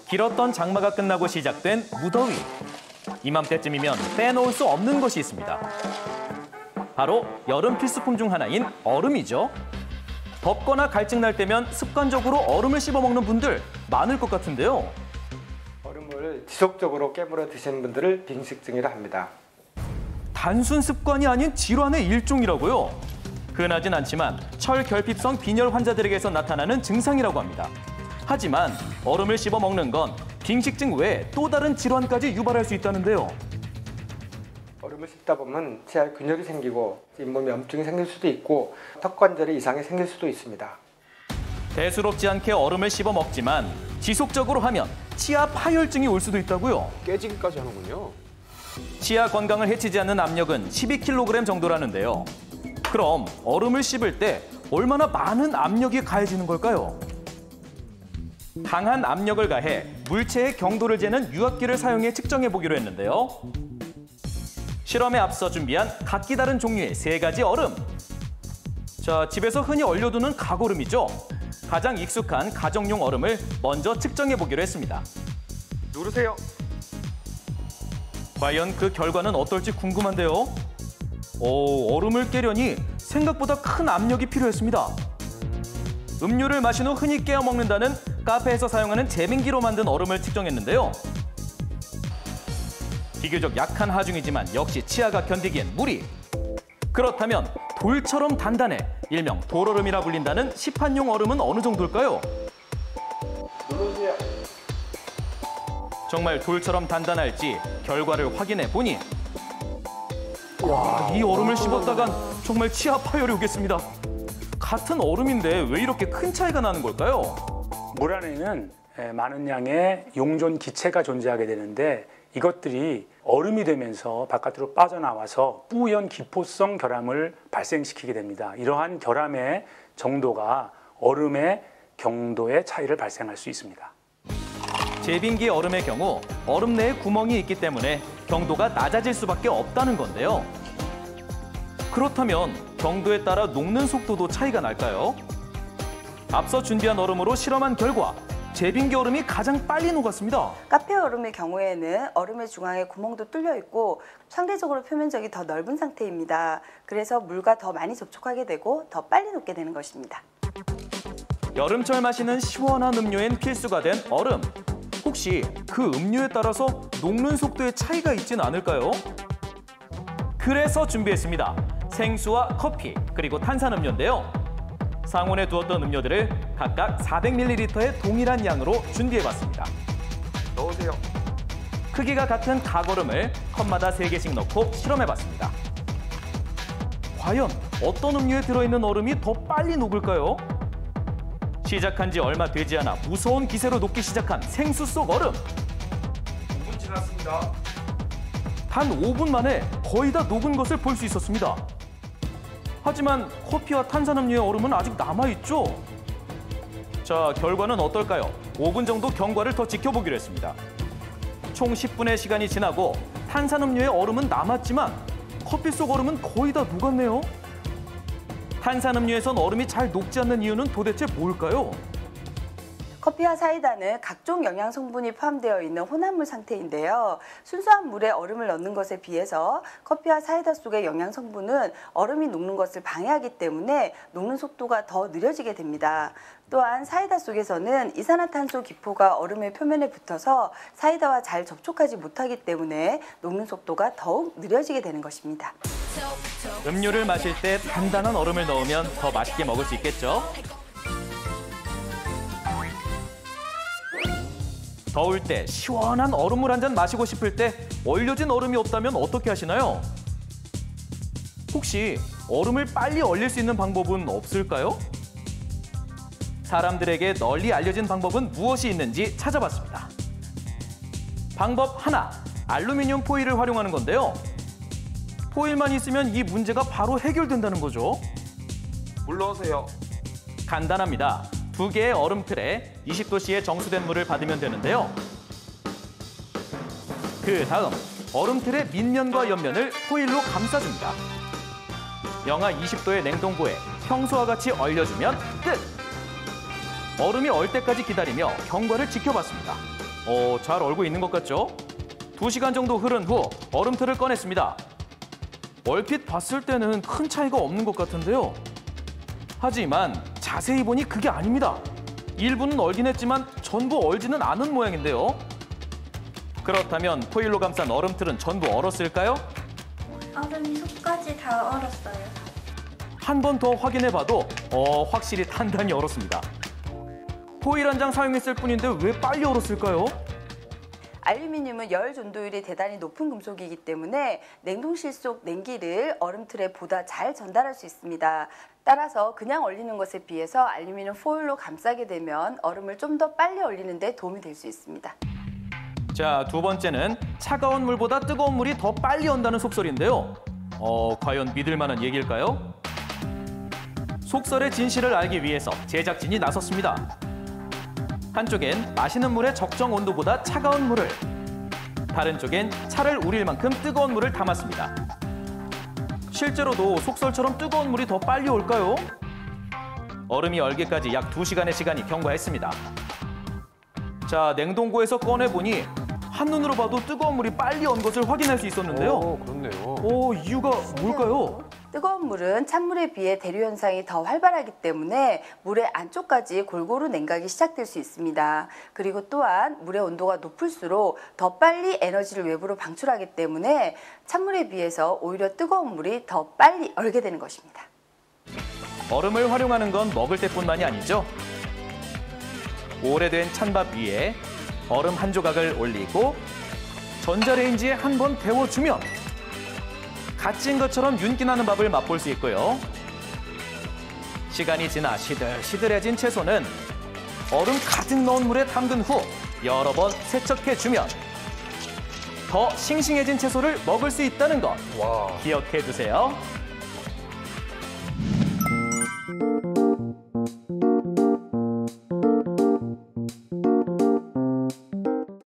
길었던 장마가 끝나고 시작된 무더위. 이맘때쯤이면 빼놓을 수 없는 것이 있습니다. 바로 여름 필수품 중 하나인 얼음이죠. 덥거나 갈증날 때면 습관적으로 얼음을 씹어 먹는 분들 많을 것 같은데요. 얼음을 지속적으로 깨물어 드시는 분들을 빙식증이라 합니다. 단순 습관이 아닌 질환의 일종이라고요. 흔하진 않지만 철결핍성 빈혈 환자들에게서 나타나는 증상이라고 합니다. 하지만 얼음을 씹어 먹는 건 빙식증 외에 또 다른 질환까지 유발할 수 있다는데요. 얼음을 씹다 보면 치아에 균열이 생기고 잇몸에 염증이 생길 수도 있고 턱 관절에 이상이 생길 수도 있습니다. 대수롭지 않게 얼음을 씹어 먹지만 지속적으로 하면 치아 파열증이 올 수도 있다고요. 깨지기까지 하는군요. 치아 건강을 해치지 않는 압력은 12kg 정도라는데요. 그럼 얼음을 씹을 때 얼마나 많은 압력이 가해지는 걸까요? 강한 압력을 가해 물체의 경도를 재는 유압기를 사용해 측정해 보기로 했는데요. 실험에 앞서 준비한 각기 다른 종류의 3가지 얼음. 자, 집에서 흔히 얼려두는 각얼음이죠. 가장 익숙한 가정용 얼음을 먼저 측정해 보기로 했습니다. 누르세요. 과연 그 결과는 어떨지 궁금한데요. 얼음을 깨려니 생각보다 큰 압력이 필요했습니다. 음료를 마신 후 흔히 깨어 먹는다는 카페에서 사용하는 제빙기로 만든 얼음을 측정했는데요. 비교적 약한 하중이지만 역시 치아가 견디기엔 무리. 그렇다면 돌처럼 단단해 일명 돌얼음이라 불린다는 시판용 얼음은 어느 정도일까요? 누르세요. 정말 돌처럼 단단할지 결과를 확인해 보니 와, 이 얼음을 씹었다간 정말 치아 파열이 오겠습니다. 같은 얼음인데 왜 이렇게 큰 차이가 나는 걸까요? 물 안에는 많은 양의 용존 기체가 존재하게 되는데 이것들이 얼음이 되면서 바깥으로 빠져나와서 뿌연 기포성 결함을 발생시키게 됩니다. 이러한 결함의 정도가 얼음의 경도의 차이를 발생할 수 있습니다. 제빙기 얼음의 경우 얼음 내에 구멍이 있기 때문에 경도가 낮아질 수밖에 없다는 건데요. 그렇다면 경도에 따라 녹는 속도도 차이가 날까요? 앞서 준비한 얼음으로 실험한 결과 제빙기 얼음이 가장 빨리 녹았습니다. 카페 얼음의 경우에는 얼음의 중앙에 구멍도 뚫려 있고 상대적으로 표면적이 더 넓은 상태입니다. 그래서 물과 더 많이 접촉하게 되고 더 빨리 녹게 되는 것입니다. 여름철 마시는 시원한 음료엔 필수가 된 얼음. 혹시 그 음료에 따라서 녹는 속도의 차이가 있진 않을까요? 그래서 준비했습니다. 생수와 커피, 그리고 탄산음료인데요. 상온에 두었던 음료들을 각각 400ml의 동일한 양으로 준비해봤습니다. 넣으세요. 크기가 같은 각얼음을 컵마다 3개씩 넣고 실험해봤습니다. 과연 어떤 음료에 들어있는 얼음이 더 빨리 녹을까요? 시작한 지 얼마 되지 않아 무서운 기세로 녹기 시작한 생수 속 얼음. 5분 지났습니다. 단 5분 만에 거의 다 녹은 것을 볼 수 있었습니다. 하지만 커피와 탄산음료의 얼음은 아직 남아있죠? 자, 결과는 어떨까요? 5분 정도 경과를 더 지켜보기로 했습니다. 총 10분의 시간이 지나고 탄산음료의 얼음은 남았지만 커피 속 얼음은 거의 다 녹았네요. 탄산음료에선 얼음이 잘 녹지 않는 이유는 도대체 뭘까요? 커피와 사이다는 각종 영양 성분이 포함되어 있는 혼합물 상태인데요. 순수한 물에 얼음을 넣는 것에 비해서 커피와 사이다 속의 영양 성분은 얼음이 녹는 것을 방해하기 때문에 녹는 속도가 더 느려지게 됩니다. 또한 사이다 속에서는 이산화탄소 기포가 얼음의 표면에 붙어서 사이다와 잘 접촉하지 못하기 때문에 녹는 속도가 더욱 느려지게 되는 것입니다. 음료를 마실 때 단단한 얼음을 넣으면 더 맛있게 먹을 수 있겠죠? 더울 때 시원한 얼음물 한 잔 마시고 싶을 때 얼려진 얼음이 없다면 어떻게 하시나요? 혹시 얼음을 빨리 얼릴 수 있는 방법은 없을까요? 사람들에게 널리 알려진 방법은 무엇이 있는지 찾아봤습니다. 방법 하나, 알루미늄 포일을 활용하는 건데요. 포일만 있으면 이 문제가 바로 해결된다는 거죠. 물 넣으세요. 간단합니다. 2개의 얼음틀에 20도씨의 정수된 물을 받으면 되는데요. 그 다음 얼음틀의 밑면과 옆면을 포일로 감싸줍니다. 영하 20도의 냉동고에 평소와 같이 얼려주면 끝! 얼음이 얼 때까지 기다리며 경과를 지켜봤습니다. 잘 얼고 있는 것 같죠? 2시간 정도 흐른 후 얼음틀을 꺼냈습니다. 얼핏 봤을 때는 큰 차이가 없는 것 같은데요. 하지만 자세히 보니 그게 아닙니다. 일부는 얼긴 했지만 전부 얼지는 않은 모양인데요. 그렇다면 포일로 감싼 얼음틀은 전부 얼었을까요? 얼음이 속까지 다 얼었어요. 한 번 더 확인해봐도 확실히 단단히 얼었습니다. 포일 한 장 사용했을 뿐인데 왜 빨리 얼었을까요? 알루미늄은 열 전도율이 대단히 높은 금속이기 때문에 냉동실 속 냉기를 얼음틀에 보다 잘 전달할 수 있습니다. 따라서 그냥 얼리는 것에 비해서 알루미늄 포일로 감싸게 되면 얼음을 좀 더 빨리 얼리는 데 도움이 될 수 있습니다. 자, 2번째는 차가운 물보다 뜨거운 물이 더 빨리 언다는 속설인데요. 과연 믿을 만한 얘기일까요? 속설의 진실을 알기 위해서 제작진이 나섰습니다. 한쪽엔 마시는 물의 적정 온도보다 차가운 물을, 다른 쪽엔 차를 우릴 만큼 뜨거운 물을 담았습니다. 실제로도 속설처럼 뜨거운 물이 더 빨리 올까요? 얼음이 얼기까지 약 2시간의 시간이 경과했습니다. 자, 냉동고에서 꺼내보니 한눈으로 봐도 뜨거운 물이 빨리 얼은 것을 확인할 수 있었는데요. 그렇네요. 이유가 뭘까요? 뜨거운 물은 찬물에 비해 대류 현상이 더 활발하기 때문에 물의 안쪽까지 골고루 냉각이 시작될 수 있습니다. 그리고 또한 물의 온도가 높을수록 더 빨리 에너지를 외부로 방출하기 때문에 찬물에 비해서 오히려 뜨거운 물이 더 빨리 얼게 되는 것입니다. 얼음을 활용하는 건 먹을 때뿐만이 아니죠. 오래된 찬밥 위에 얼음 한 조각을 올리고 전자레인지에 한 번 데워주면 갓 찐 것처럼 윤기 나는 밥을 맛볼 수 있고요. 시간이 지나 시들시들해진 채소는 얼음 가득 넣은 물에 담근 후 여러 번 세척해주면 더 싱싱해진 채소를 먹을 수 있다는 것 기억해 두세요.